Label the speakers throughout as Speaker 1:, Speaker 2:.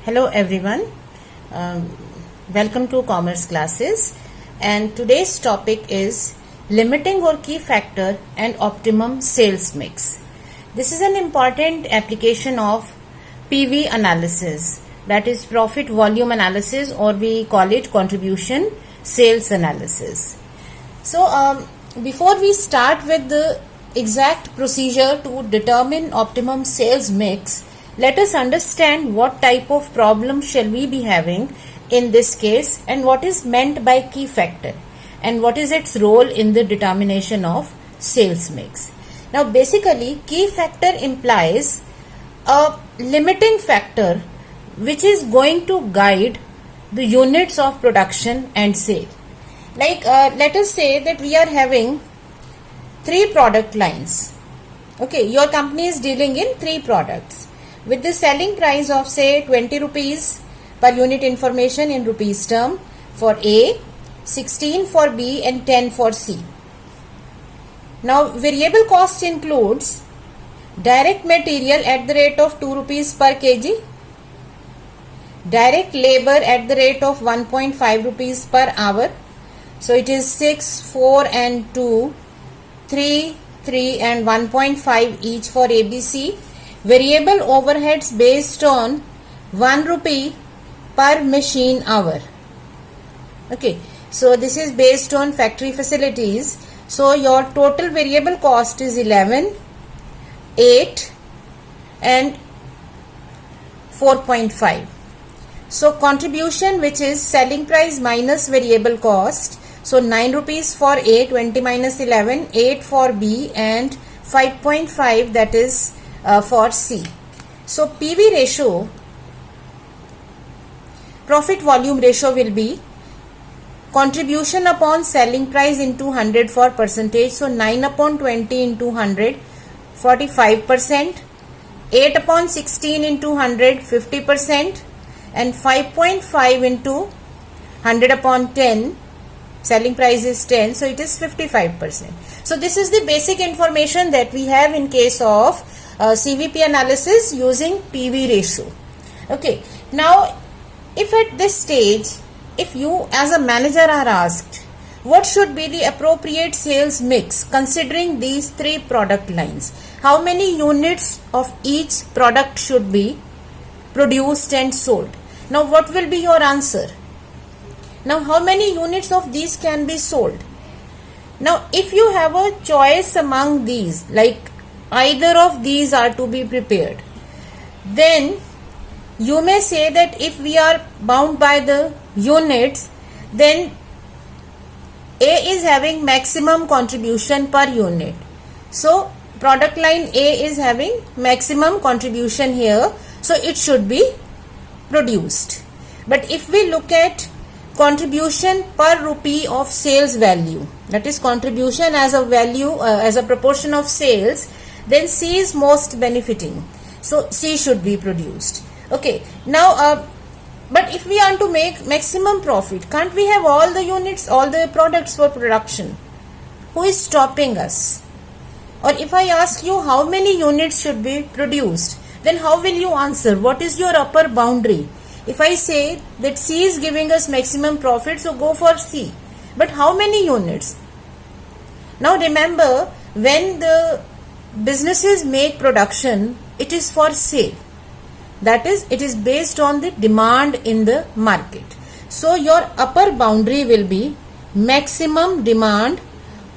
Speaker 1: Hello everyone, welcome to Commerce classes, and today's topic is limiting or key factor and optimum sales mix. This is an important application of PV analysis, that is profit volume analysis, or we call it contribution sales analysis. So before we start with the exact procedure to determine optimum sales mix, let us understand what type of problem shall we be having in this case and what is meant by key factor and what is its role in the determination of sales mix. Now basically key factor implies a limiting factor which is going to guide the units of production and sale. Like let us say that we are having 3 product lines. Okay, your company is dealing in 3 products with the selling price of say 20 rupees per unit information in rupees term for A, 16 for B and 10 for C. Now variable cost includes direct material at the rate of 2 rupees per kg, direct labor at the rate of 1.5 rupees per hour. So it is 6, 4 and 2, 3, 3 and 1.5 each for ABC. Variable overheads based on 1 rupee per machine hour. Okay, so this is based on factory facilities. So your total variable cost is 11, 8 and 4.5. So contribution, which is selling price minus variable cost. So 9 rupees for A, 20 minus 11, 8 for B and 5.5 that is for C. So PV ratio, profit volume ratio will be contribution upon selling price into 100 for percentage. So 9 upon 20 into 100, 45%, 8 upon 16 into 100, 50% and 5.5 into 100 upon 10, selling price is 10, so it is 55%. So this is the basic information that we have in case of CVP analysis using PV ratio. Okay, now if at this stage, if you as a manager are asked what should be the appropriate sales mix considering these 3 product lines, how many units of each product should be produced and sold, now what will be your answer? Now how many units of these can be sold? Now if you have a choice among these, like either of these are to be prepared, then you may say that if we are bound by the units, then A is having maximum contribution per unit. So product line A is having maximum contribution here, so it should be produced. But if we look at contribution per rupee of sales value, that is contribution as a value as a proportion of sales, then C is most benefiting, so C should be produced. Okay, now but if we want to make maximum profit, can't we have all the units, all the products for production? Who is stopping us? Or if I ask you how many units should be produced, then how will you answer? What is your upper boundary? If I say that C is giving us maximum profit, so go for C. But how many units? Now remember, when the businesses make production, it is for sale. That is, it is based on the demand in the market. So your upper boundary will be maximum demand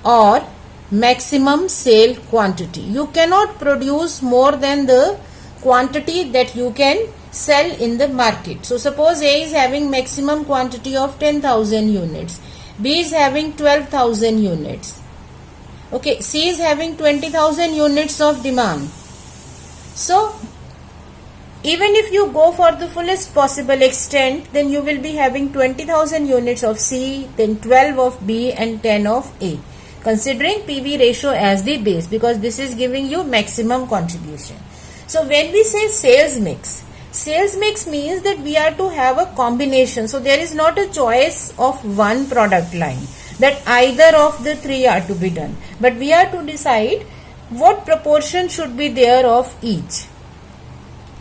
Speaker 1: or maximum sale quantity. You cannot produce more than the quantity that you can sell in the market. So suppose A is having maximum quantity of 10,000 units, B is having 12,000 units. Okay, C is having 20,000 units of demand. So even if you go for the fullest possible extent, then you will be having 20,000 units of C, then 12 of B and 10 of A, considering PV ratio as the base, because this is giving you maximum contribution. So when we say sales mix means that we are to have a combination. So there is not a choice of one product line that either of the 3 are to be done, but we are to decide what proportion should be there of each.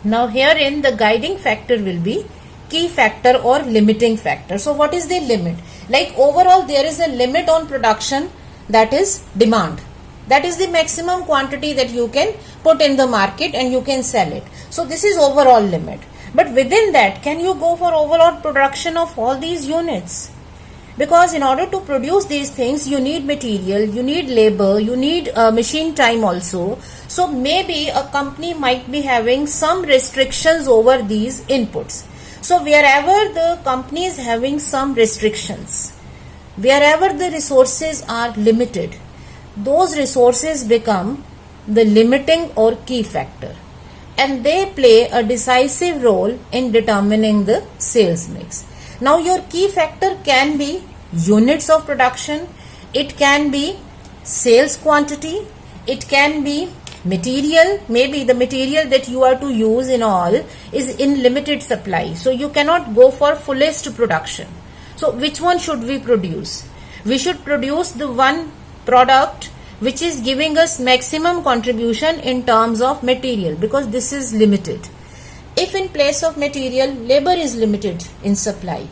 Speaker 1: Now herein the guiding factor will be key factor or limiting factor. So what is the limit? Like overall there is a limit on production, that is demand. That is the maximum quantity that you can put in the market and you can sell it. So this is overall limit. But within that, can you go for overall production of all these units? Because in order to produce these things, you need material, you need labor, you need machine time also. So maybe a company might be having some restrictions over these inputs. So wherever the company is having some restrictions, wherever the resources are limited, those resources become the limiting or key factor, and they play a decisive role in determining the sales mix. Now your key factor can be units of production, it can be sales quantity, it can be material. Maybe the material that you are to use in all is in limited supply, so you cannot go for fullest production. So which one should we produce? We should produce the one product which is giving us maximum contribution in terms of material, because this is limited. If in place of material, labor is limited in supply,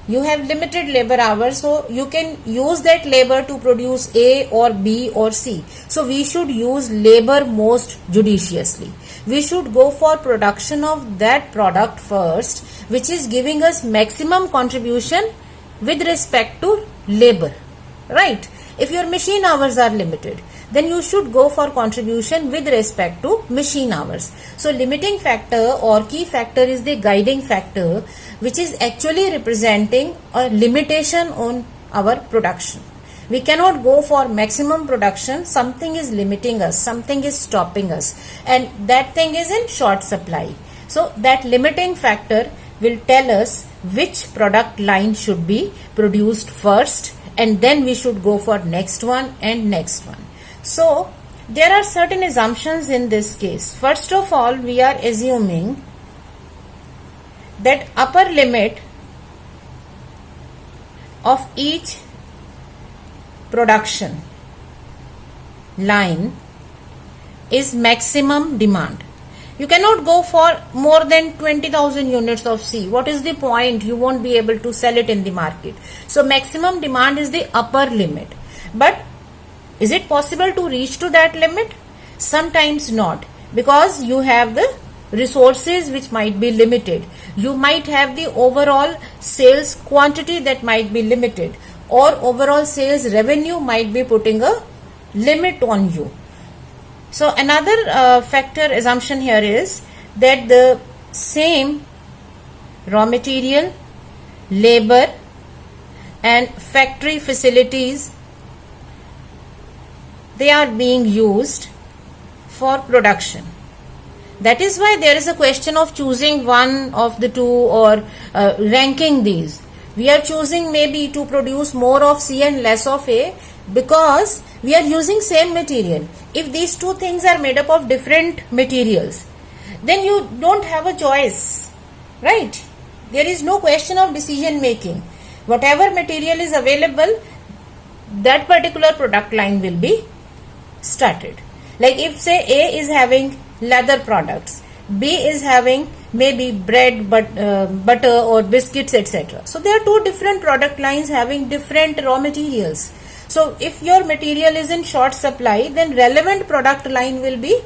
Speaker 1: you have limited labor hours, so you can use that labor to produce A or B or C. So we should use labor most judiciously. We should go for production of that product first, which is giving us maximum contribution with respect to labor, right? If your machine hours are limited, then you should go for contribution with respect to machine hours. So limiting factor or key factor is the guiding factor, which is actually representing a limitation on our production. We cannot go for maximum production. Something is limiting us, something is stopping us, and that thing is in short supply. So that limiting factor will tell us which product line should be produced first, and then we should go for next one and next one. So there are certain assumptions in this case. First of all, we are assuming that upper limit of each production line is maximum demand. You cannot go for more than 20,000 units of C. What is the point? You won't be able to sell it in the market. So maximum demand is the upper limit. But is it possible to reach to that limit? Sometimes not, because you have the resources which might be limited. You might have the overall sales quantity that might be limited, or overall sales revenue might be putting a limit on you. So another factor assumption here is that the same raw material, labor and factory facilities, they are being used for production. That is why there is a question of choosing one of the two or ranking these. We are choosing maybe to produce more of C and less of A because we are using same material. If these two things are made up of different materials, then you don't have a choice, right? There is no question of decision making. Whatever material is available, that particular product line will be started. Like if say A is having leather products, B is having maybe bread, butter or biscuits, etc. So there are two different product lines having different raw materials. So if your material is in short supply, then relevant product line will be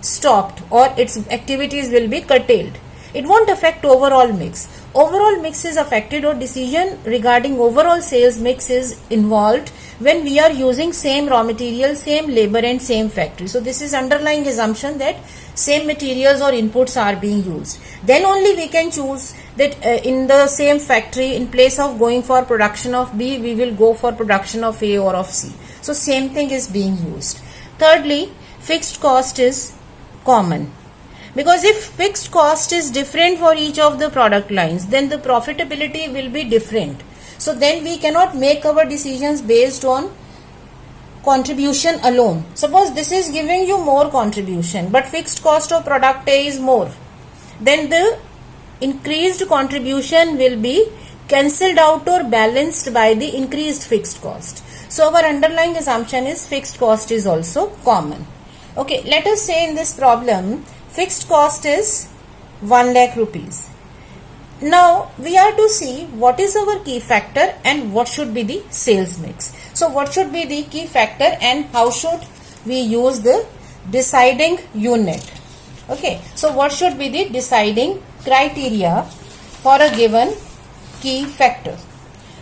Speaker 1: stopped or its activities will be curtailed. It won't affect overall mix. Overall mix is affected, or decision regarding overall sales mix is involved when we are using same raw material, same labor and same factory. So this is underlying assumption that same materials or inputs are being used. Then only we can choose that in the same factory, in place of going for production of B, we will go for production of A or of C. So same thing is being used. Thirdly, fixed cost is common. Because if fixed cost is different for each of the product lines, then the profitability will be different. So then we cannot make our decisions based on contribution alone. Suppose this is giving you more contribution, but fixed cost of product A is more. Then the increased contribution will be cancelled out or balanced by the increased fixed cost. So our underlying assumption is fixed cost is also common. Okay, let us say in this problem, fixed cost is 1 lakh rupees. Now we are to see what is our key factor and what should be the sales mix. So what should be the key factor and how should we use the deciding unit? Okay, so what should be the deciding criteria for a given key factor?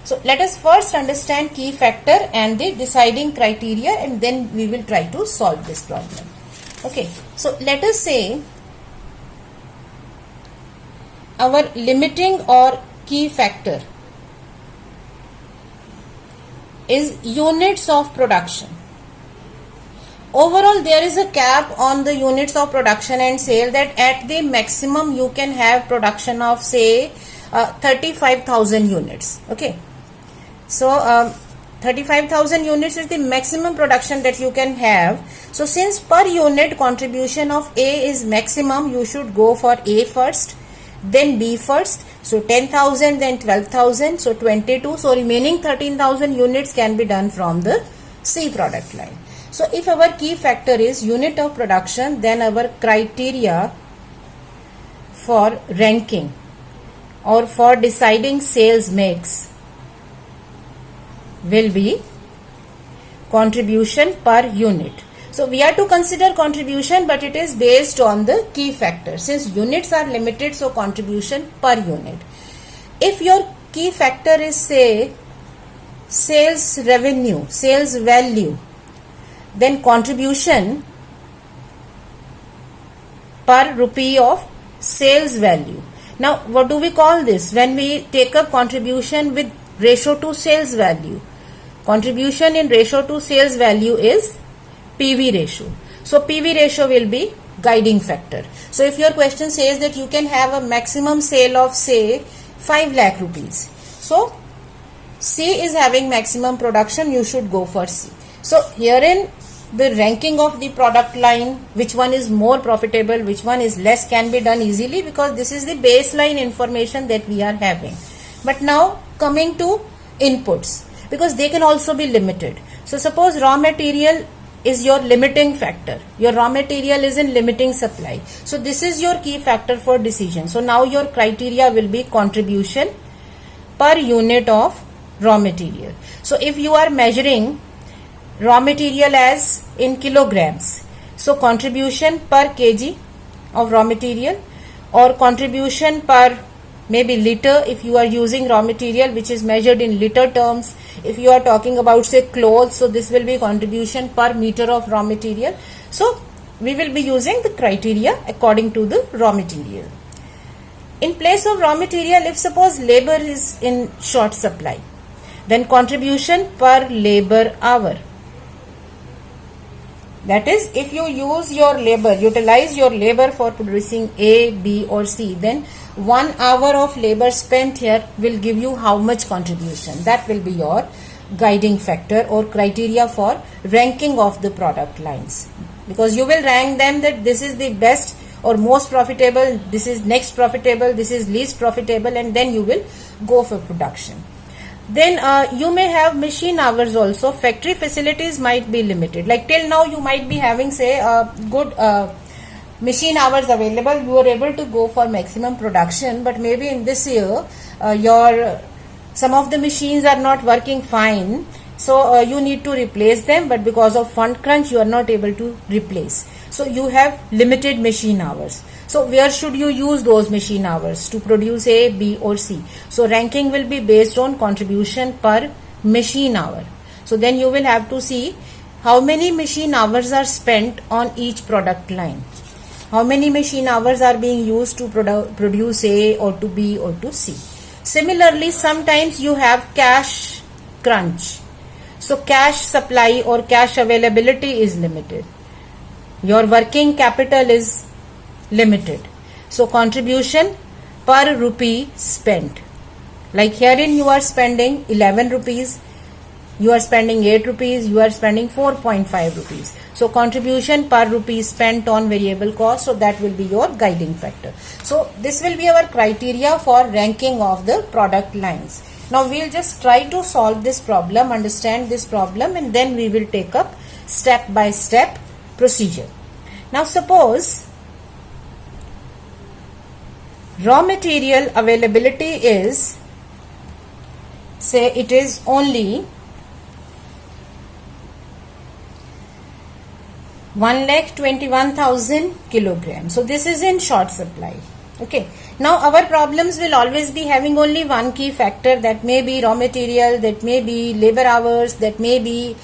Speaker 1: So let us first understand key factor and the deciding criteria, and then we will try to solve this problem. Okay, so let us say our limiting or key factor is units of production. Overall, there is a cap on the units of production and sale, that at the maximum you can have production of say 35,000 units. Okay, so 35,000 units is the maximum production that you can have. So since per unit contribution of A is maximum, you should go for A first, then B first. So 10,000, then 12,000, so 22. So remaining 13,000 units can be done from the C product line. So if our key factor is unit of production, then our criteria for ranking or for deciding sales mix will be contribution per unit. So we are to consider contribution, but it is based on the key factor. Since units are limited, so contribution per unit. If your key factor is say sales revenue, sales value, then contribution per rupee of sales value. Now what do we call this? When we take up contribution with ratio to sales value, contribution in ratio to sales value is PV ratio. So PV ratio will be guiding factor. So if your question says that you can have a maximum sale of say 5 lakh rupees, so C is having maximum production, you should go for C. So herein the ranking of the product line, which one is more profitable, which one is less, can be done easily, because this is the baseline information that we are having. But now coming to inputs, because they can also be limited. So suppose raw material is your limiting factor. Your raw material is in limiting supply. So this is your key factor for decision. So now your criteria will be contribution per unit of raw material. So if you are measuring raw material as in kilograms, so contribution per kg of raw material, or contribution per maybe liter if you are using raw material which is measured in liter terms. If you are talking about say clothes, so this will be contribution per meter of raw material. So we will be using the criteria according to the raw material. In place of raw material, if suppose labor is in short supply, then contribution per labor hour. That is, if you use your labor, utilize your labor for producing A, B or C, then 1 hour of labor spent here will give you how much contribution. That will be your guiding factor or criteria for ranking of the product lines, because you will rank them that this is the best or most profitable, this is next profitable, this is least profitable, and then you will go for production. Then you may have machine hours also. Factory facilities might be limited. Like till now you might be having say good machine hours available. You are able to go for maximum production, but maybe in this year some of the machines are not working fine. So you need to replace them, but because of fund crunch you are not able to replace. So you have limited machine hours. So where should you use those machine hours to produce A, B or C? So ranking will be based on contribution per machine hour. So then you will have to see how many machine hours are spent on each product line. How many machine hours are being used to produce A or to B or to C. Similarly, sometimes you have cash crunch. So cash supply or cash availability is limited. Your working capital is limited. So contribution per rupee spent. Like herein you are spending 11 rupees, you are spending 8 rupees, you are spending 4.5 rupees. So contribution per rupee spent on variable cost, so that will be your guiding factor. So this will be our criteria for ranking of the product lines. Now we will just try to solve this problem, understand this problem, and then we will take up step by step procedure. Now suppose raw material availability is, say it is only 1,21,000 kilograms. So this is in short supply. Okay. Now our problems will always be having only one key factor, that may be raw material, that may be labor hours, that may be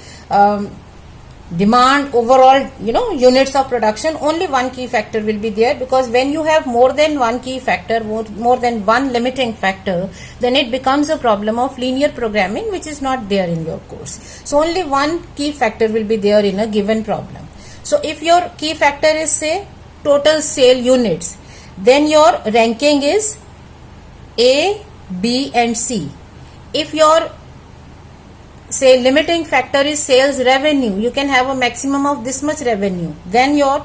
Speaker 1: demand, overall, units of production. Only one key factor will be there, because when you have more than one key factor, more than one limiting factor, then it becomes a problem of linear programming, which is not there in your course. So only one key factor will be there in a given problem. So if your key factor is, say, total sale units, then your ranking is A, B and C. If your, say, limiting factor is sales revenue, you can have a maximum of this much revenue, then your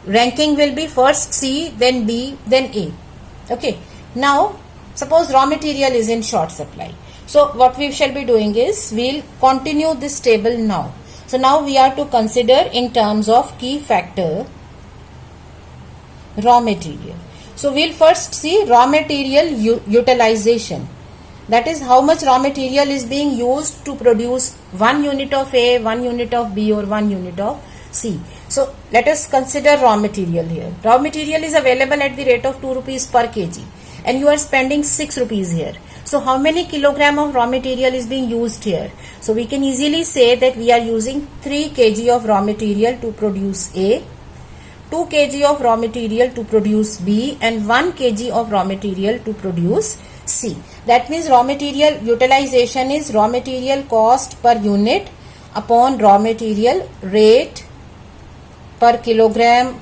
Speaker 1: ranking will be first C, then B, then A. Okay. Now suppose raw material is in short supply. So what we shall be doing is, we'll continue this table now. So now we are to consider in terms of key factor raw material. So we'll first see raw material utilization. That is, how much raw material is being used to produce 1 unit of A, 1 unit of B or 1 unit of C. So let us consider raw material here. Raw material is available at the rate of 2 rupees per kg and you are spending 6 rupees here. So how many kilogram of raw material is being used here? So we can easily say that we are using 3 kg of raw material to produce A, 2 kg of raw material to produce B and 1 kg of raw material to produce C. That means raw material utilization is raw material cost per unit upon raw material rate per kilogram,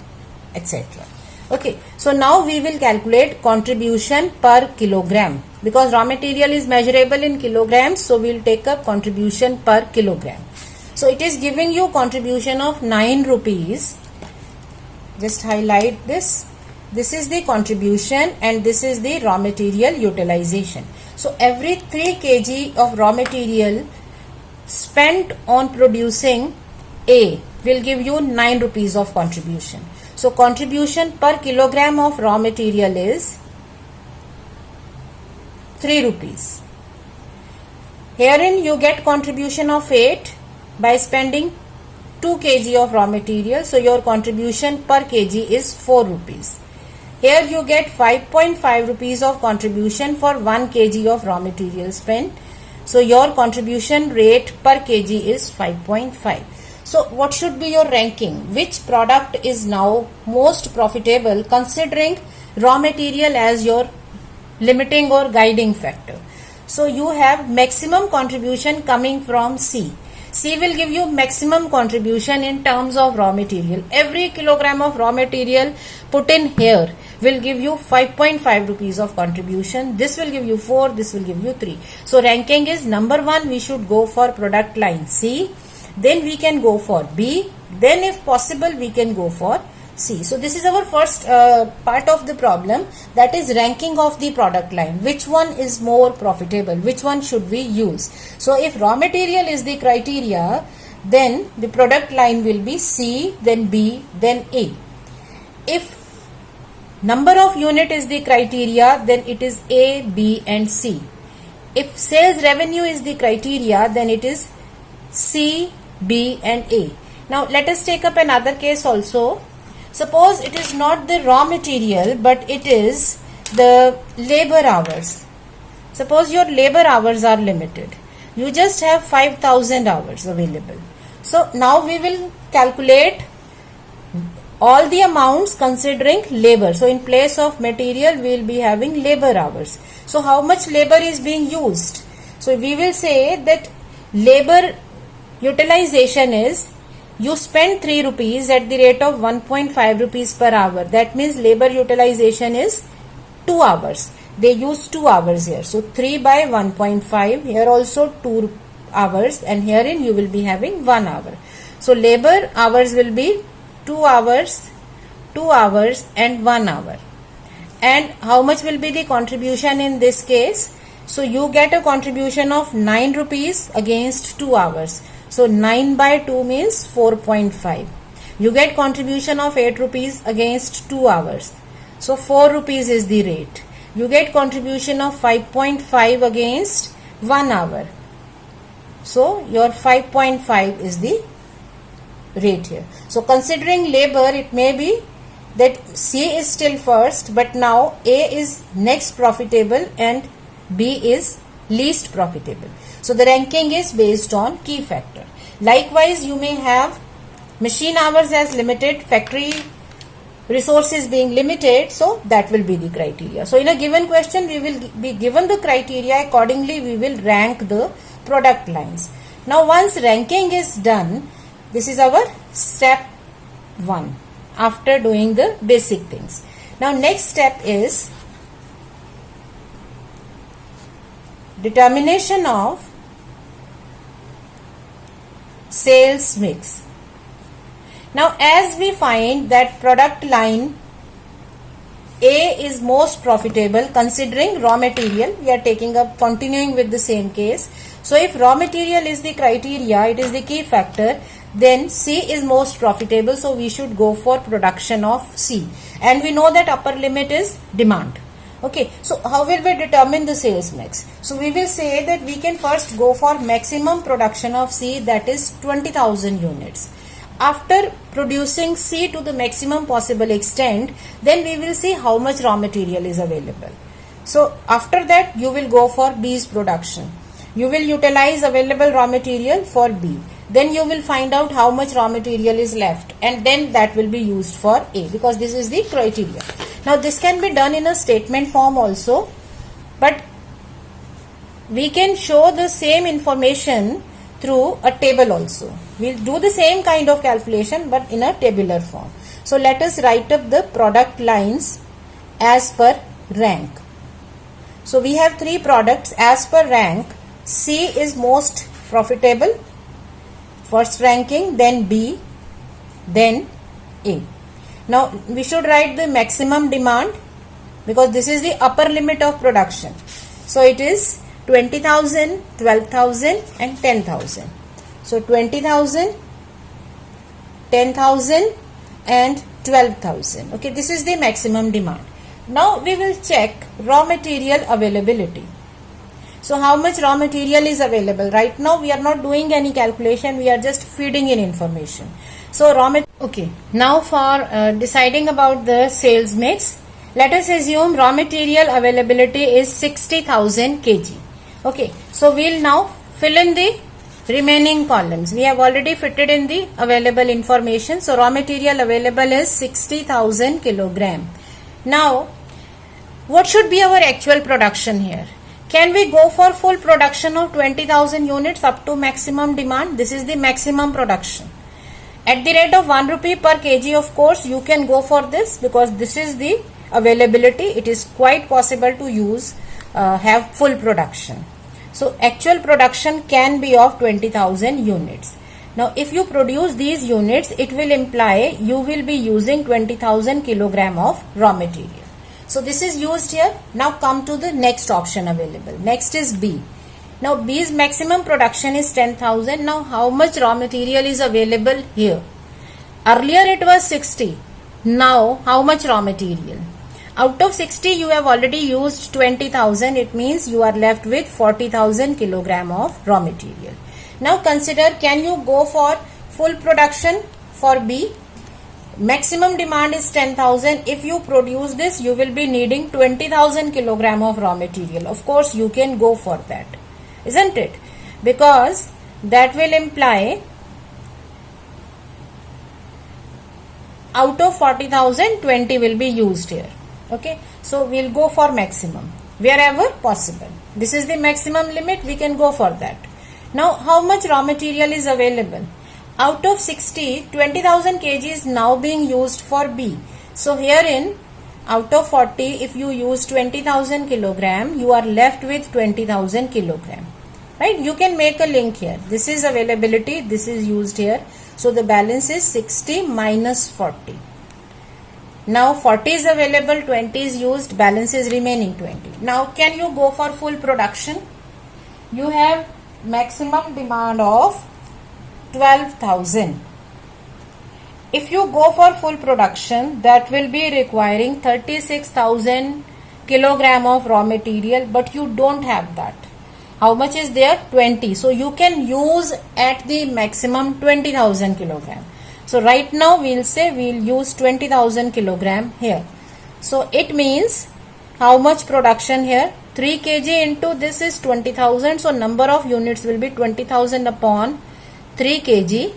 Speaker 1: etc. Okay, so now we will calculate contribution per kilogram, because raw material is measurable in kilograms, so we will take up contribution per kilogram. So it is giving you contribution of 9 rupees. Just highlight this. This is the contribution and this is the raw material utilization. So every 3 kg of raw material spent on producing A will give you 9 rupees of contribution. So contribution per kilogram of raw material is 3 rupees. Herein you get contribution of 8 by spending 2 kg of raw material. So your contribution per kg is 4 rupees. Here you get 5.5 rupees of contribution for 1 kg of raw material spent. So your contribution rate per kg is 5.5. So what should be your ranking? Which product is now most profitable considering raw material as your limiting or guiding factor? So you have maximum contribution coming from C. C will give you maximum contribution in terms of raw material. Every kilogram of raw material put in here will give you 5.5 rupees of contribution. This will give you 4, this will give you 3. So ranking is number 1, we should go for product line C. Then we can go for B. Then if possible we can go for C. So this is our first part of the problem, that is ranking of the product line. Which one is more profitable? Which one should we use? So if raw material is the criteria, then the product line will be C, then B, then A. If number of unit is the criteria, then it is A, B and C. If sales revenue is the criteria, then it is C, B and A. Now let us take up another case also. Suppose it is not the raw material but it is the labor hours. Suppose your labor hours are limited. You just have 5,000 hours available. So now we will calculate all the amounts considering labor. So in place of material we will be having labor hours. So how much labor is being used? So we will say that labor utilization is, you spend 3 rupees at the rate of 1.5 rupees per hour. That means labor utilization is 2 hours. They use 2 hours here. So 3 by 1.5, here also 2 hours and herein you will be having 1 hour. So labor hours will be 2 hours, 2 hours and 1 hour. And how much will be the contribution in this case? So you get a contribution of 9 rupees against 2 hours. So 9 by 2 means 4.5. You get contribution of 8 rupees against 2 hours. So 4 rupees is the rate. You get contribution of 5.5 against 1 hour. So your 5.5 is the rate here. So considering labor, it may be that C is still first, but now A is next profitable and B is least profitable. So the ranking is based on key factor. Likewise, you may have machine hours as limited, factory resources being limited, so that will be the criteria. So in a given question, we will be given the criteria, accordingly we will rank the product lines. Now once ranking is done, this is our step 1 after doing the basic things. Now next step is determination of sales mix. Now as we find that product line A is most profitable considering raw material, we are taking up continuing with the same case. So if raw material is the criteria, it is the key factor, then C is most profitable, so we should go for production of C, and we know that upper limit is demand. Okay, so how will we determine the sales mix? So we will say that we can first go for maximum production of C, that is 20,000 units. After producing C to the maximum possible extent, then we will see how much raw material is available. So after that you will go for B's production. You will utilize available raw material for B. Then you will find out how much raw material is left, and then that will be used for A, because this is the criteria. Now this can be done in a statement form also, but we can show the same information through a table also. We'll do the same kind of calculation but in a tabular form. So let us write up the product lines as per rank. So we have 3 products as per rank. C is most profitable, first ranking, then B, then A. Now we should write the maximum demand because this is the upper limit of production. So it is 20,000, 12,000 and 10,000. So 20,000, 10,000 and 12,000. Okay, this is the maximum demand. Now we will check raw material availability. So how much raw material is available? Right now we are not doing any calculation, we are just feeding in information. So okay, now for deciding about the sales mix, let us assume raw material availability is 60,000 kg. Okay, so we'll now fill in the remaining columns. We have already fitted in the available information. So raw material available is 60,000 kilogram. Now what should be our actual production here? Can we go for full production of 20,000 units up to maximum demand? This is the maximum production. At the rate of 1 rupee per kg, of course, you can go for this because this is the availability. It is quite possible to use, have full production. So actual production can be of 20,000 units. Now if you produce these units, it will imply you will be using 20,000 kilogram of raw material. So this is used here. Now come to the next option available. Next is B. Now B's maximum production is 10,000. Now how much raw material is available here? Earlier it was 60. Now how much raw material? Out of 60 you have already used 20,000. It means you are left with 40,000 kilogram of raw material. Now consider, can you go for full production for B? Maximum demand is 10,000. If you produce this, you will be needing 20,000 kilogram of raw material. Of course, you can go for that, isn't it? Because that will imply out of 40,000, 20 will be used here. Okay, so we'll go for maximum wherever possible. This is the maximum limit. We can go for that. Now, how much raw material is available? Out of 60, 20,000 kg is now being used for B. So herein, out of 40, if you use 20,000 kilogram, you are left with 20,000 kilogram. Right? You can make a link here. This is availability. This is used here. So the balance is 60 minus 40. Now 40 is available, 20 is used, balance is remaining 20. Now can you go for full production? You have maximum demand of 12,000. if you go for full production, that will be requiring 36,000 kilogram of raw material, but you don't have that. How much is there? 20. So you can use at the maximum 20,000 kilogram. So right now we'll say we'll use 20,000 kilogram here. So it means how much production here? 3 kg into this is 20,000. So number of units will be 20,000 upon 3 kg.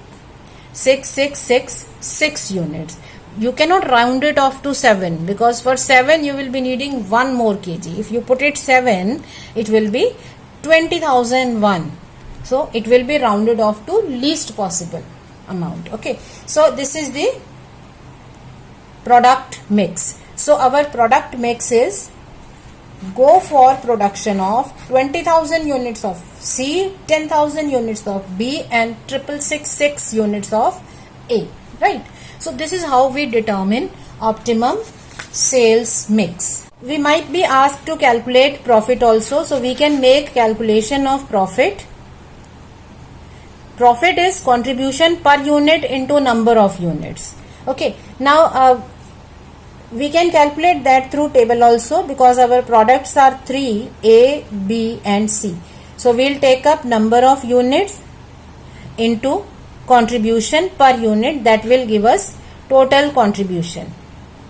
Speaker 1: 6 units. You cannot round it off to 7, because for 7 you will be needing 1 more kg. If you put it 7, it will be 20,001. So it will be rounded off to least possible amount. Okay. So this is the product mix. So our product mix is go for production of 20,000 units of C, 10,000 units of B, and 666 units of A. Right. So this is how we determine optimum sales mix. We might be asked to calculate profit also. So we can make calculation of profit. Profit is contribution per unit into number of units. Okay. Now we can calculate that through table also, because our products are 3, A, B and C. So we'll take up number of units into contribution per unit, that will give us total contribution.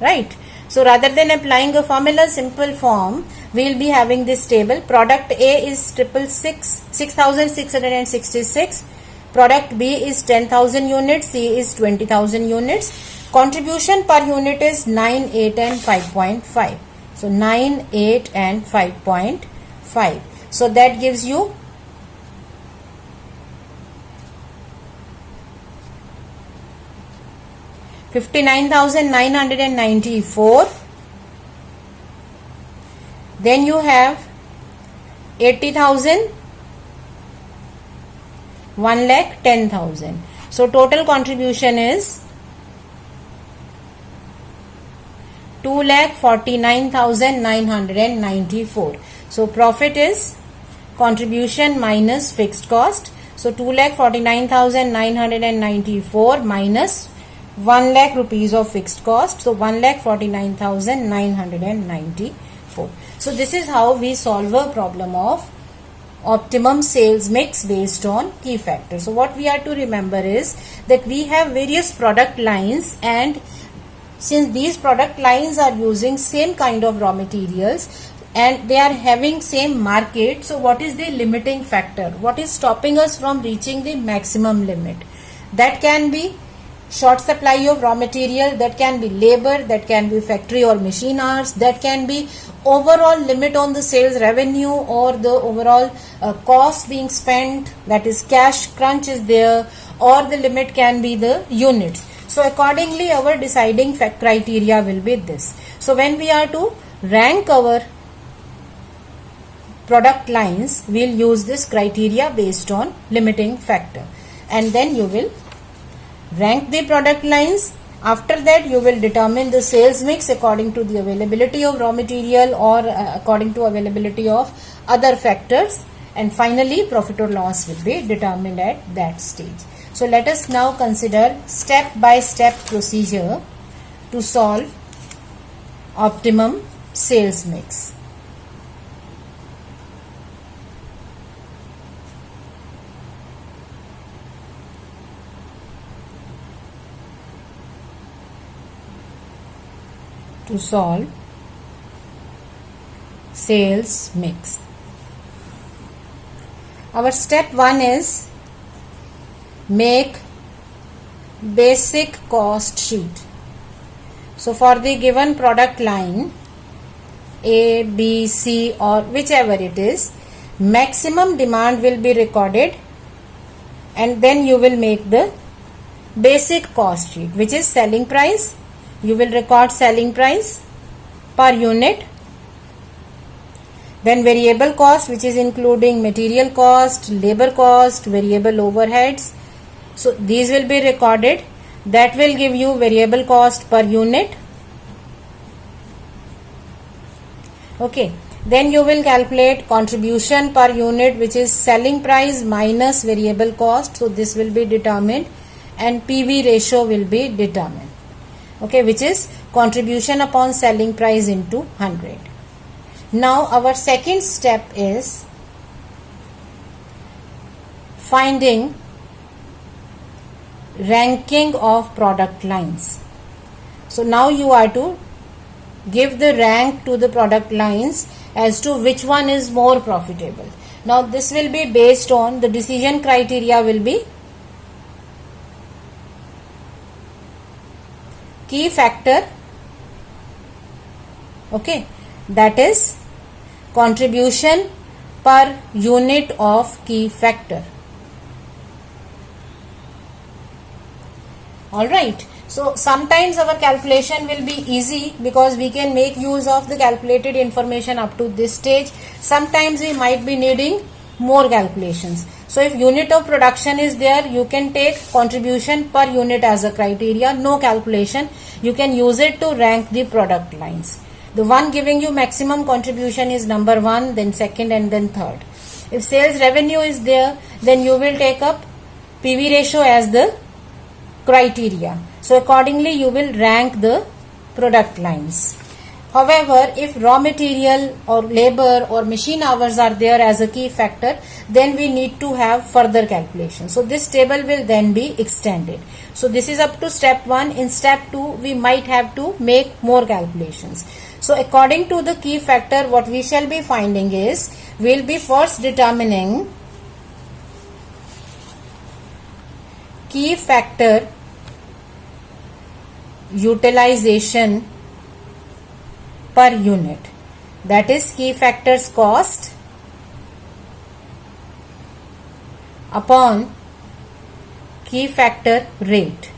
Speaker 1: Right. So rather than applying a formula, simple form, we will be having this table. Product A is 6,666. Product B is 10,000 units. C is 20,000 units. Contribution per unit is 9, 8 and 5.5. So 9, 8 and 5.5. So that gives you 59,994. Then you have 80,000, 1,10,000. So total contribution is 2,49,994. So profit is contribution minus fixed cost. So 2,49,994 minus 1 lakh rupees of fixed cost. So 1,49,994. So this is how we solve a problem of optimum sales mix based on key factors. So what we are to remember is that we have various product lines, and since these product lines are using same kind of raw materials and they are having same market, so what is the limiting factor? What is stopping us from reaching the maximum limit? That can be short supply of raw material, that can be labor, that can be factory or machine hours, that can be overall limit on the sales revenue or the overall cost being spent, that is cash crunch is there, or the limit can be the units. So accordingly our deciding criteria will be this. So when we are to rank our product lines, we'll use this criteria based on limiting factor, and then you will rank the product lines. After that you will determine the sales mix according to the availability of raw material or according to availability of other factors, and finally profit or loss will be determined at that stage. So let us now consider step by step procedure to solve optimum sales mix. To solve sales mix, our step 1 is make basic cost sheet. So for the given product line A, B, C or whichever it is, maximum demand will be recorded, and then you will make the basic cost sheet, which is selling price. You will record selling price per unit, then variable cost, which is including material cost, labor cost, variable overheads. So these will be recorded. That will give you variable cost per unit. Okay. Then you will calculate contribution per unit, which is selling price minus variable cost. So this will be determined, and PV ratio will be determined. Okay, which is contribution upon selling price into 100. Now our second step is finding ranking of product lines. So now you are to give the rank to the product lines as to which one is more profitable. Now this will be based on the decision criteria will be key factor, okay, that is contribution per unit of key factor. Alright, so sometimes our calculation will be easy because we can make use of the calculated information up to this stage. Sometimes we might be needing more calculations. So if unit of production is there, you can take contribution per unit as a criteria, no calculation. You can use it to rank the product lines. The one giving you maximum contribution is number 1, then second and then third. If sales revenue is there, then you will take up PV ratio as the criteria. So accordingly you will rank the product lines. However, if raw material or labor or machine hours are there as a key factor, then we need to have further calculation. So this table will then be extended. So this is up to step 1. In step 2, we might have to make more calculations. So according to the key factor, what we shall be finding is, we will be first determining key factor utilization per unit, that is key factors cost upon key factor rate.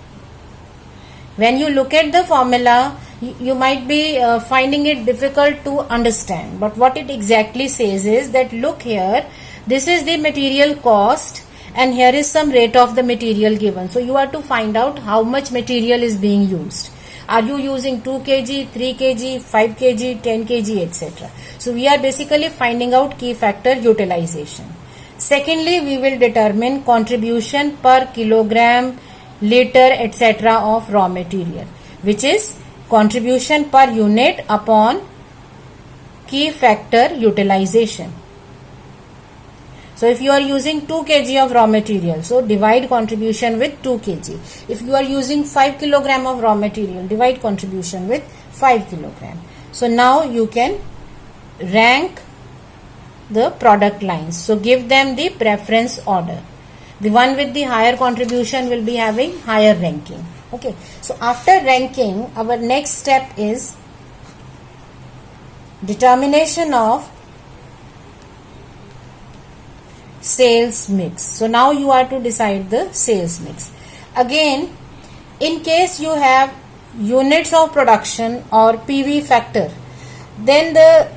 Speaker 1: When you look at the formula, you might be finding it difficult to understand, but what it exactly says is that look here, this is the material cost and here is some rate of the material given. So you are to find out how much material is being used. Are you using 2 kg, 3 kg, 5 kg, 10 kg, etc. So we are basically finding out key factor utilization. Secondly, we will determine contribution per kilogram, liter, etc. of raw material, which is contribution per unit upon key factor utilization. So if you are using 2 kg of raw material, so divide contribution with 2 kg. If you are using 5 kg of raw material, divide contribution with 5 kg. So now you can rank the product lines. So give them the preference order. The one with the higher contribution will be having higher ranking. Okay. So after ranking, our next step is determination of sales mix. So now you are to decide the sales mix. Again, in case you have units of production or PV factor, then the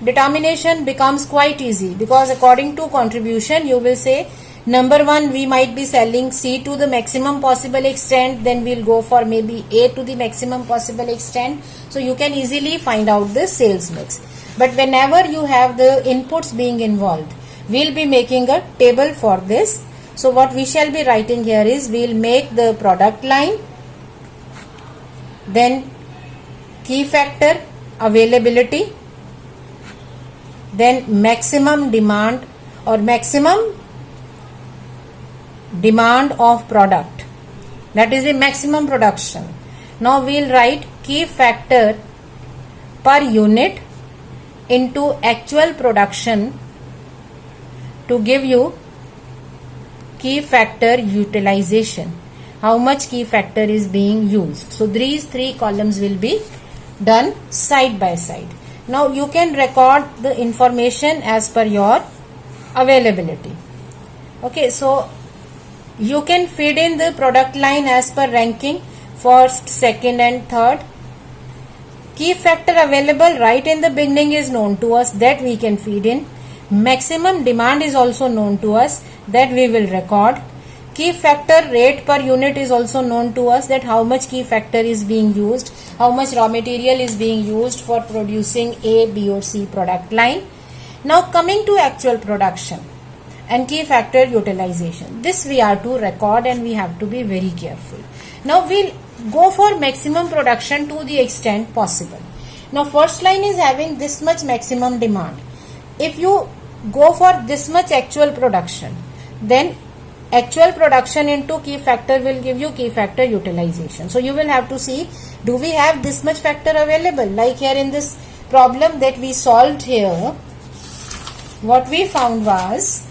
Speaker 1: determination becomes quite easy, because according to contribution you will say number 1 we might be selling C to the maximum possible extent, then we'll go for maybe A to the maximum possible extent. So you can easily find out the sales mix. But whenever you have the inputs being involved, we'll be making a table for this. So what we shall be writing here is, we'll make the product line, then key factor availability, then maximum demand or maximum demand of product, that is the maximum production. Now we'll write key factor per unit into actual production to give you key factor utilization, how much key factor is being used. So these 3 columns will be done side by side. Now you can record the information as per your availability. Okay, so you can feed in the product line as per ranking, first, second and third. Key factor available right in the beginning is known to us, that we can feed in. Maximum demand is also known to us, that we will record. Key factor rate per unit is also known to us, that how much key factor is being used, how much raw material is being used for producing A, B or C product line. Now coming to actual production. and key factor utilization. This we are to record and we have to be very careful. Now we'll go for maximum production to the extent possible. Now first line is having this much maximum demand. If you go for this much actual production, then actual production into key factor will give you key factor utilization. So you will have to see, do we have this much factor available? Like here in this problem that we solved here, what we found was,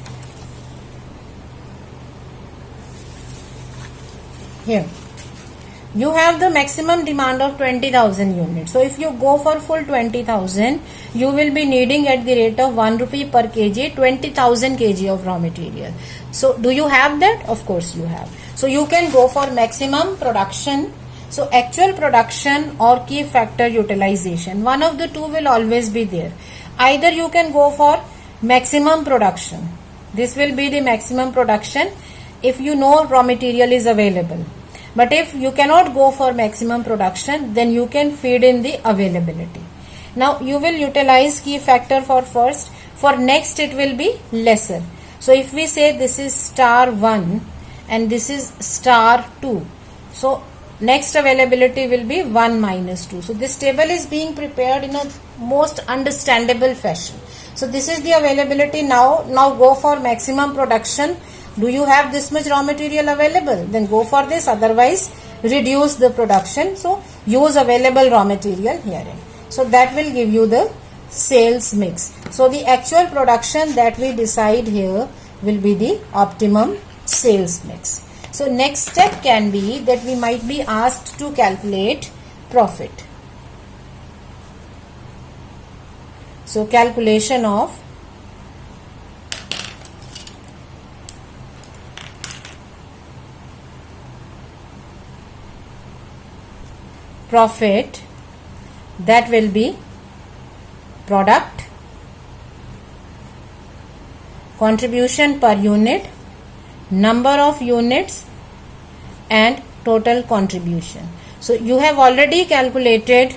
Speaker 1: here you have the maximum demand of 20,000 units. So if you go for full 20,000, you will be needing at the rate of 1 rupee per kg 20,000 kg of raw material. So do you have that? Of course you have. So you can go for maximum production. So actual production or key factor utilization, one of the two will always be there. Either you can go for maximum production. This will be the maximum production if you know raw material is available. But if you cannot go for maximum production, then you can feed in the availability. Now you will utilize key factor for first. For next it will be lesser. So if we say this is star 1 and this is star 2. So next availability will be 1 minus 2. So this table is being prepared in a most understandable fashion. So this is the availability now. Now go for maximum production. Do you have this much raw material available? Then go for this. Otherwise, reduce the production. So use available raw material herein. So that will give you the sales mix. So the actual production that we decide here will be the optimum sales mix. So next step can be that we might be asked to calculate profit. So calculation of profit, that will be product, contribution per unit, number of units and total contribution. So you have already calculated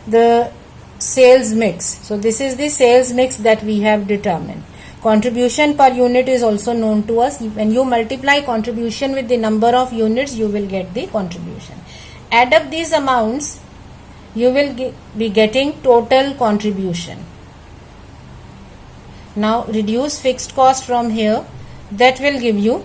Speaker 1: the sales mix. So this is the sales mix that we have determined. Contribution per unit is also known to us. When you multiply contribution with the number of units, you will get the contribution. Add up these amounts, you will be getting total contribution. Now reduce fixed cost from here. That will give you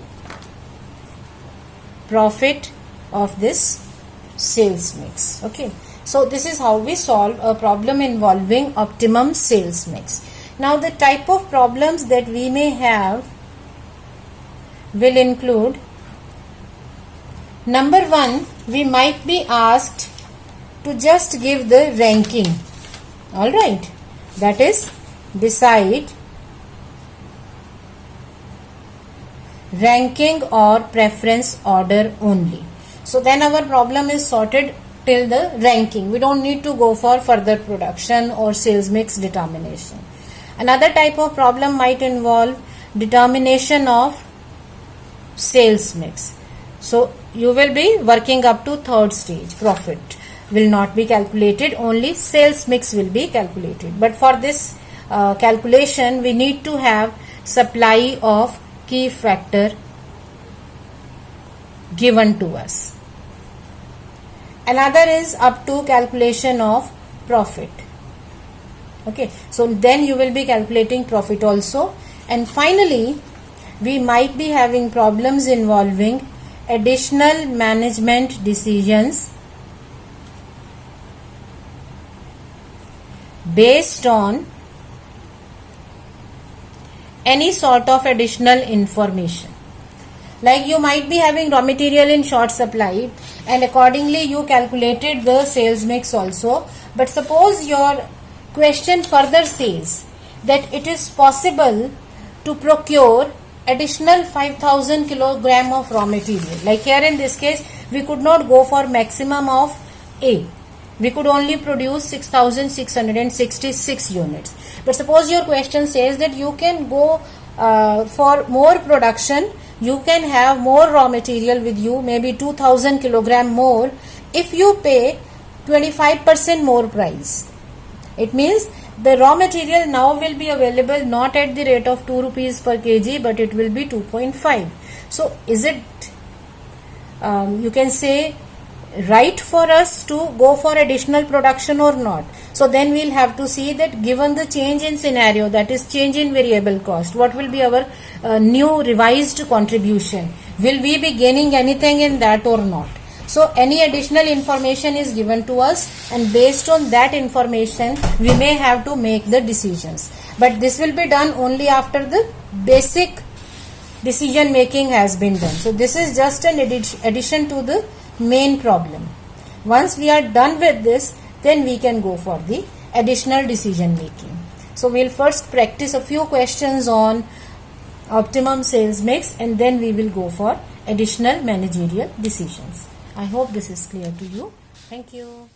Speaker 1: profit of this sales mix. Okay. So this is how we solve a problem involving optimum sales mix. Now the type of problems that we may have will include, number 1, we might be asked to just give the ranking. Alright. That is, decide ranking or preference order only. So then our problem is sorted till the ranking. We don't need to go for further production or sales mix determination. Another type of problem might involve determination of sales mix. So you will be working up to third stage. Profit will not be calculated, only sales mix will be calculated. But for this calculation, we need to have supply of key factor given to us. Another is up to calculation of profit. Okay, so then you will be calculating profit also. And finally, we might be having problems involving additional management decisions based on any sort of additional information. Like you might be having raw material in short supply and accordingly you calculated the sales mix also. But suppose your question further says that it is possible to procure additional 5,000 kilogram of raw material. Like here in this case, we could not go for maximum of A. We could only produce 6,666 units. But suppose your question says that you can go for more production, you can have more raw material with you, maybe 2,000 kilogram more, if you pay 25% more price. It means the raw material now will be available not at the rate of 2 rupees per kg, but it will be 2.5. So is it, you can say, right for us to go for additional production or not? So then we'll have to see that given the change in scenario, that is change in variable cost, what will be our new revised contribution? Will we be gaining anything in that or not? So any additional information is given to us, and based on that information we may have to make the decisions. But this will be done only after the basic decision making has been done. So this is just an addition to the main problem. Once we are done with this, then we can go for the additional decision making. So we'll first practice a few questions on optimum sales mix, and then we will go for additional managerial decisions. I hope this is clear to you. Thank you.